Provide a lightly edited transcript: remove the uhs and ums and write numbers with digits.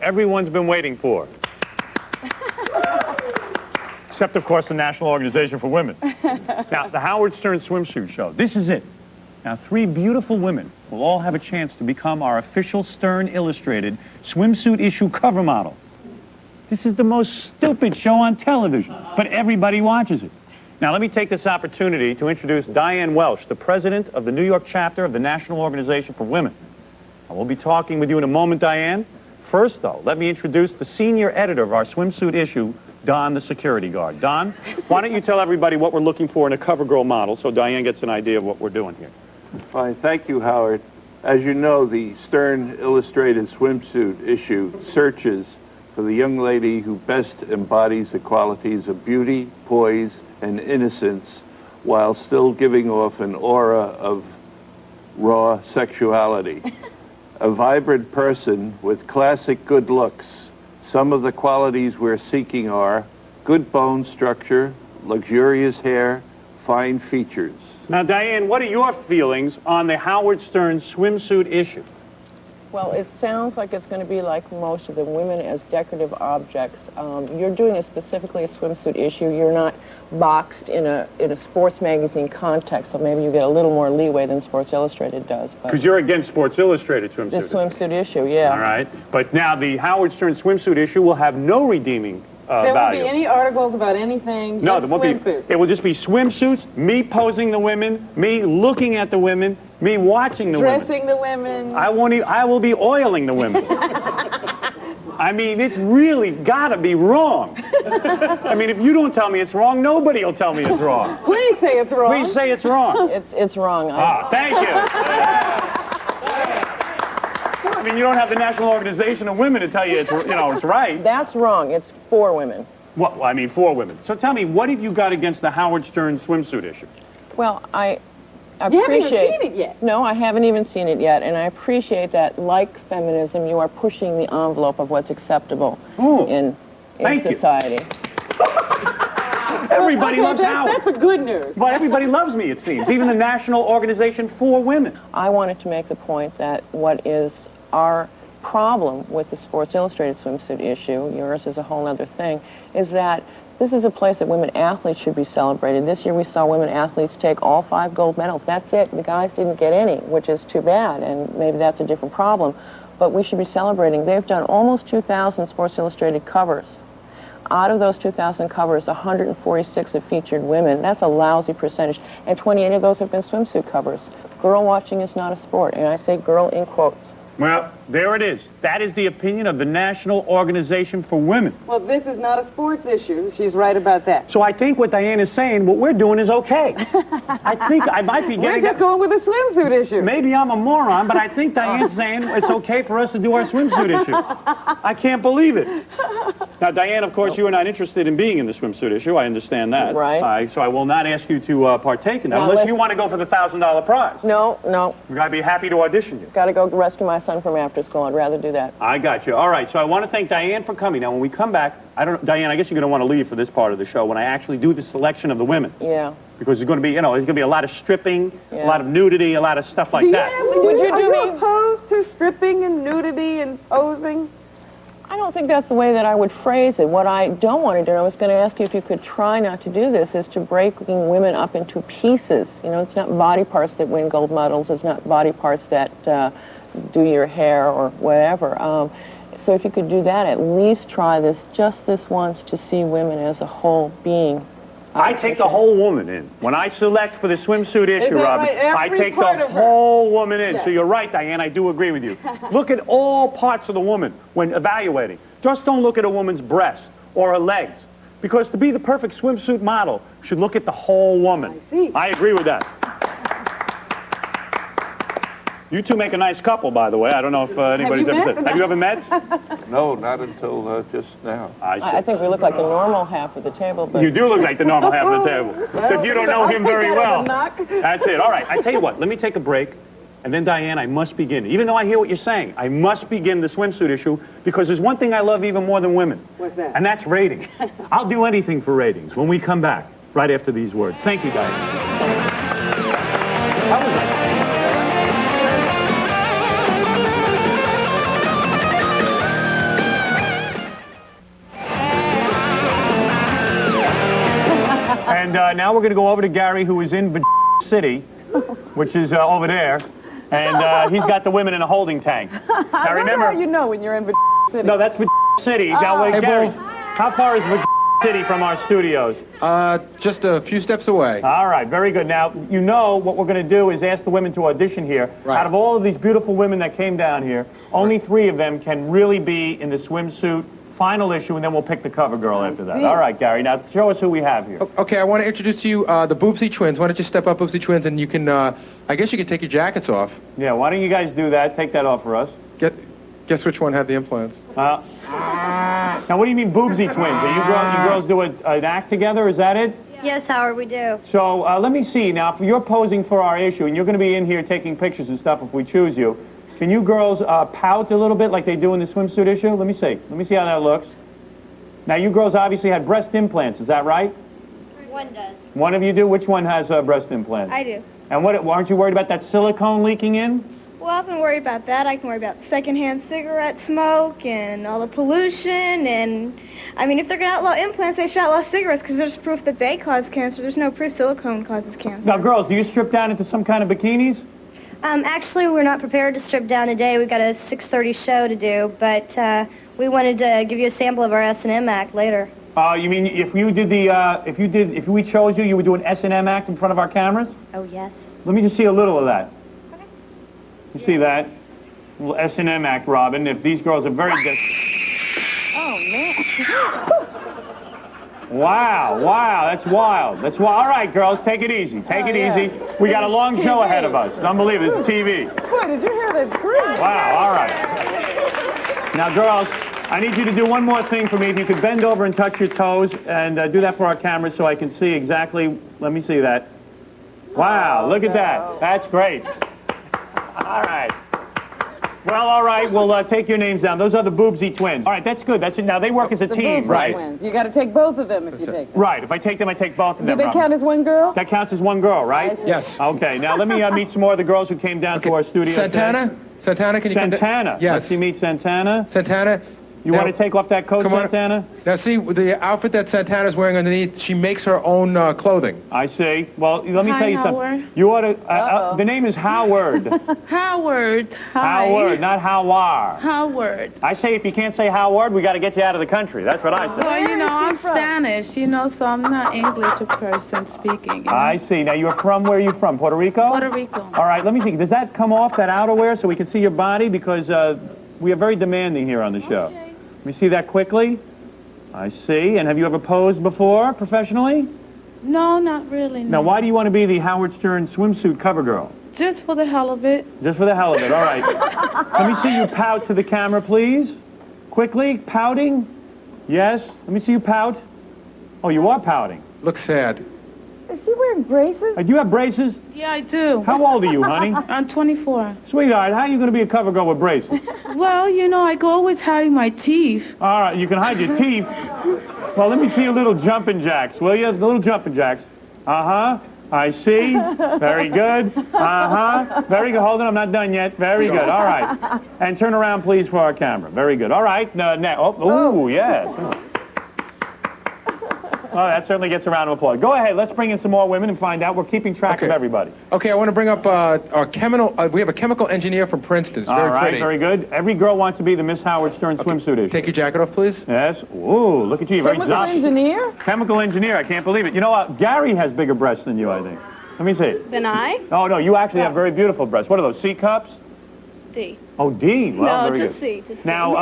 everyone's been waiting for. Except, of course, the National Organization for Women. Now, the Howard Stern Swimsuit Show. This is it. Now, 3 beautiful women will all have a chance to become our official Stern Illustrated swimsuit issue cover model. This is the most stupid show on television, but everybody watches it. Now, let me take this opportunity to introduce Diane Welsh, the president of the New York chapter of the National Organization for Women. I will be talking with you in a moment, Diane. First, though, let me introduce the senior editor of our swimsuit issue, Don, the security guard. Don, why don't you tell everybody what we're looking for in a CoverGirl model so Diane gets an idea of what we're doing here. Fine. Thank you, Howard. As you know, the Stern Illustrated swimsuit issue searches for the young lady who best embodies the qualities of beauty, poise, and innocence while still giving off an aura of raw sexuality. A vibrant person with classic good looks. Some of the qualities we're seeking are good bone structure, luxurious hair, fine features. Now, Diane, what are your feelings on the Howard Stern swimsuit issue? Well, it sounds like it's going to be like most of the women as decorative objects. You're doing specifically a swimsuit issue. You're not boxed in a sports magazine context, so maybe you get a little more leeway than Sports Illustrated does. Because you're against Sports Illustrated swimsuit. The swimsuit issue, yeah. All right. But now the Howard Stern swimsuit issue will have no redeeming there value. won't be any articles about anything, No, just there won't be. swimsuits. It will just be swimsuits, me posing the women, me looking at the women, me watching the Dressing the women. I will be oiling the women. I mean, it's really got to be wrong. I mean, if you don't tell me it's wrong, nobody will tell me it's wrong. Please say it's wrong. Please say it's wrong. It's wrong. Ah, thank you. I mean, you don't have the National Organization of Women to tell you it's, it's right. That's wrong. It's for women. Well, I mean, for women. So tell me, what have you got against the Howard Stern swimsuit issue? Well, I You haven't appreciate... even seen it yet. No, I haven't even seen it yet, and I appreciate that, like feminism, you are pushing the envelope of what's acceptable in thank you. society. Everybody loves Howard. That's the good news. But everybody loves me, it seems. Even the National Organization for Women. I wanted to make the point that what is our problem with the Sports Illustrated swimsuit issue, yours is a whole other thing, is that this is a place that women athletes should be celebrated. This year we saw women athletes take all 5 gold medals. That's it. The guys didn't get any, which is too bad, and maybe that's a different problem. But we should be celebrating. They've done almost 2,000 Sports Illustrated covers. Out of those 2,000 covers, 146 have featured women. That's a lousy percentage. And 28 of those have been swimsuit covers. Girl watching is not a sport, and I say girl in quotes. Well, there it is. That is the opinion of the National Organization for Women. Well, this is not a sports issue. She's right about that. So I think what Diane is saying, what we're doing is okay. I think I might be We're getting... just going with a swimsuit issue. Maybe I'm a moron, but I think Diane's saying it's okay for us to do our swimsuit issue. I can't believe it. Now, Diane, of course, you are not interested in being in the swimsuit issue. I understand that. Right. So I will not ask you to partake in that Well, unless you want to go for the $1,000 prize. No. We've got to be happy to audition you. Got to go rescue my son from after school. I'd rather do that. I got you. All right, so I want to thank Diane for coming. Now, when we come back, Diane, I guess you're going to want to leave for this part of the show when I actually do the selection of the women. Yeah. Because there's going to be, there's going to be a lot of stripping, a lot of nudity, a lot of stuff like that. Would you are do you me- opposed to stripping and nudity and posing? I don't think that's the way that I would phrase it. What I don't want to do, and I was going to ask you if you could try not to do this, is to breaking women up into pieces. It's not body parts that win gold medals. It's not body parts that do your hair or whatever. So if you could do that, at least try this just this once to see women as a whole being. I take the whole woman in. When I select for the swimsuit issue, that Robin, right? I Every take part the of her. whole woman in. Yes. So you're right, Diane, I do agree with you. Look at all parts of the woman when evaluating. Just don't look at a woman's breast or her legs. Because to be the perfect swimsuit model, you should look at the whole woman. I see. I agree with that. You two make a nice couple, by the way. I don't know if anybody's you ever met? said. Have you ever met? No, not until just now. I think we look like the normal half of the table. But You do look like the normal half of the table. Except you don't know him very well. That's it. All right, I tell you what. Let me take a break. And then, Diane, I must begin. Even though I hear what you're saying, I must begin the swimsuit issue because there's one thing I love even more than women. What's that? And that's ratings. I'll do anything for ratings when we come back, right after these words. Thank you, Diane. How was that? now we're going to go over to Gary, who is in City, which is over there. And he's got the women in a holding tank. Now remember, How you know when you're in City? no, that's City. Now, Hey, Gary, Bull. how far is City from our studios? Just a few steps away. All right, very good. Now, you know what we're going to do is ask the women to audition here. Right. Out of all of these beautiful women that came down here, only 3 of them can really be in the swimsuit final issue, and then we'll pick the cover girl after that. All right, Gary, now show us who we have here. Okay, I want to introduce to you the Boobsy Twins. Why don't you step up, Boobsy Twins, and you can, I guess you can take your jackets off. Yeah, why don't you guys do that? Take that off for us. Guess which one had the implants? Now, what do you mean boobsy twins? Are you girls do an act together? Is that it? Yes, Howard, we do. So let me see. Now, if you're posing for our issue, and you're going to be in here taking pictures and stuff if we choose you, can you girls pout a little bit like they do in the swimsuit issue? Let me see. Let me see how that looks. Now, you girls obviously had breast implants. Is that right? One does. One of you do? Which one has breast implants? I do. And aren't you worried about that silicone leaking in? Well, I can worry about that. I can worry about secondhand cigarette smoke and all the pollution. And, I mean, if they're going to outlaw implants, they should outlaw cigarettes because there's proof that they cause cancer. There's no proof silicone causes cancer. Now, girls, do you strip down into some kind of bikinis? Actually, we're not prepared to strip down today. We've got a 6:30 show to do, but we wanted to give you a sample of our S&M act later. You mean if you did if we chose you, you would do an S&M act in front of our cameras? Oh, yes. Let me just see a little of that. You see that? A little S&M act, Robin. If these girls are very good. Oh, man. Wow, that's wild. That's wild. All right, girls, take it easy. Take it yeah. easy. We got a long show ahead of us. It's unbelievable. It's TV. Boy, did you hear that scream? Wow, all right. Now, girls, I need you to do one more thing for me. If you could bend over and touch your toes and do that for our cameras so I can see exactly. Let me see that. Wow, look at that. That's great. All right. Well, all right, we'll take your names down. Those are the Boobsy Twins. All right, that's good. That's it. Now, they work as a The team, Boobsy right? Twins. You got to take both of them if you take them. Right. If I take them, I take both of Do them. they Robin. count as one girl? That counts as one girl, right? Yes. Okay, now let me meet some more of the girls who came down to our studio. Santana? Santana, can you come down? Santana. Yes. Let's see, meet Santana. Santana? You Now- want to take off that coat, Come on. Santana? Now, see, the outfit that Santana's wearing underneath, she makes her own clothing. I see. Well, let me Hi, tell you Howard. something. You ought to. The name is Howard. Howard. Hi. Howard, not Howard. Howard. I say if you can't say Howard, we got to get you out of the country. That's what I say. Well, you know, I'm is she from? Spanish, so I'm not English person speaking. I see. Now, you're from where are you from? Puerto Rico? Puerto Rico. All right, let me see. Does that come off, that outerwear, so we can see your body? Because we are very demanding here on the show. Okay. Let me see that quickly. I see. And have you ever posed before, professionally? No, not really. Now, No. why do you want to be the Howard Stern swimsuit cover girl? Just for the hell of it. Just for the hell of it. All right. Let me see you pout to the camera, please. Quickly. Pouting? Yes. Let me see you pout. Oh, you are pouting. Looks sad. Is she wearing braces? Do you have braces? Yeah, I do. How old are you, honey? I'm 24. Sweetheart, how are you going to be a cover girl with braces? Well, I can always hide my teeth. All right, you can hide your teeth. Well, let me see your little jumping jacks, will you? The little jumping jacks. Uh-huh. I see. Very good. Uh-huh. Very good. Hold on, I'm not done yet. Very good. All right. And turn around, please, for our camera. Very good. All right. Ooh, yes. Oh, that certainly gets a round of applause. Go ahead. Let's bring in some more women and find out. We're keeping track of Okay. everybody. Okay, I want to bring up our chemical. We have a chemical engineer from Princeton. It's All very right. pretty. Very good. Every girl wants to be the Miss Howard Stern swimsuit issue. Take your jacket off, please. Yes. Ooh, look at you. Very Chemical zosh. engineer? Chemical engineer. I can't believe it. You know what? Gary has bigger breasts than you, I think. Let me see. Then I? Oh, no, you actually have very beautiful breasts. What are those, C cups? D. Oh, D. Well, No, very just good. C. Just Now,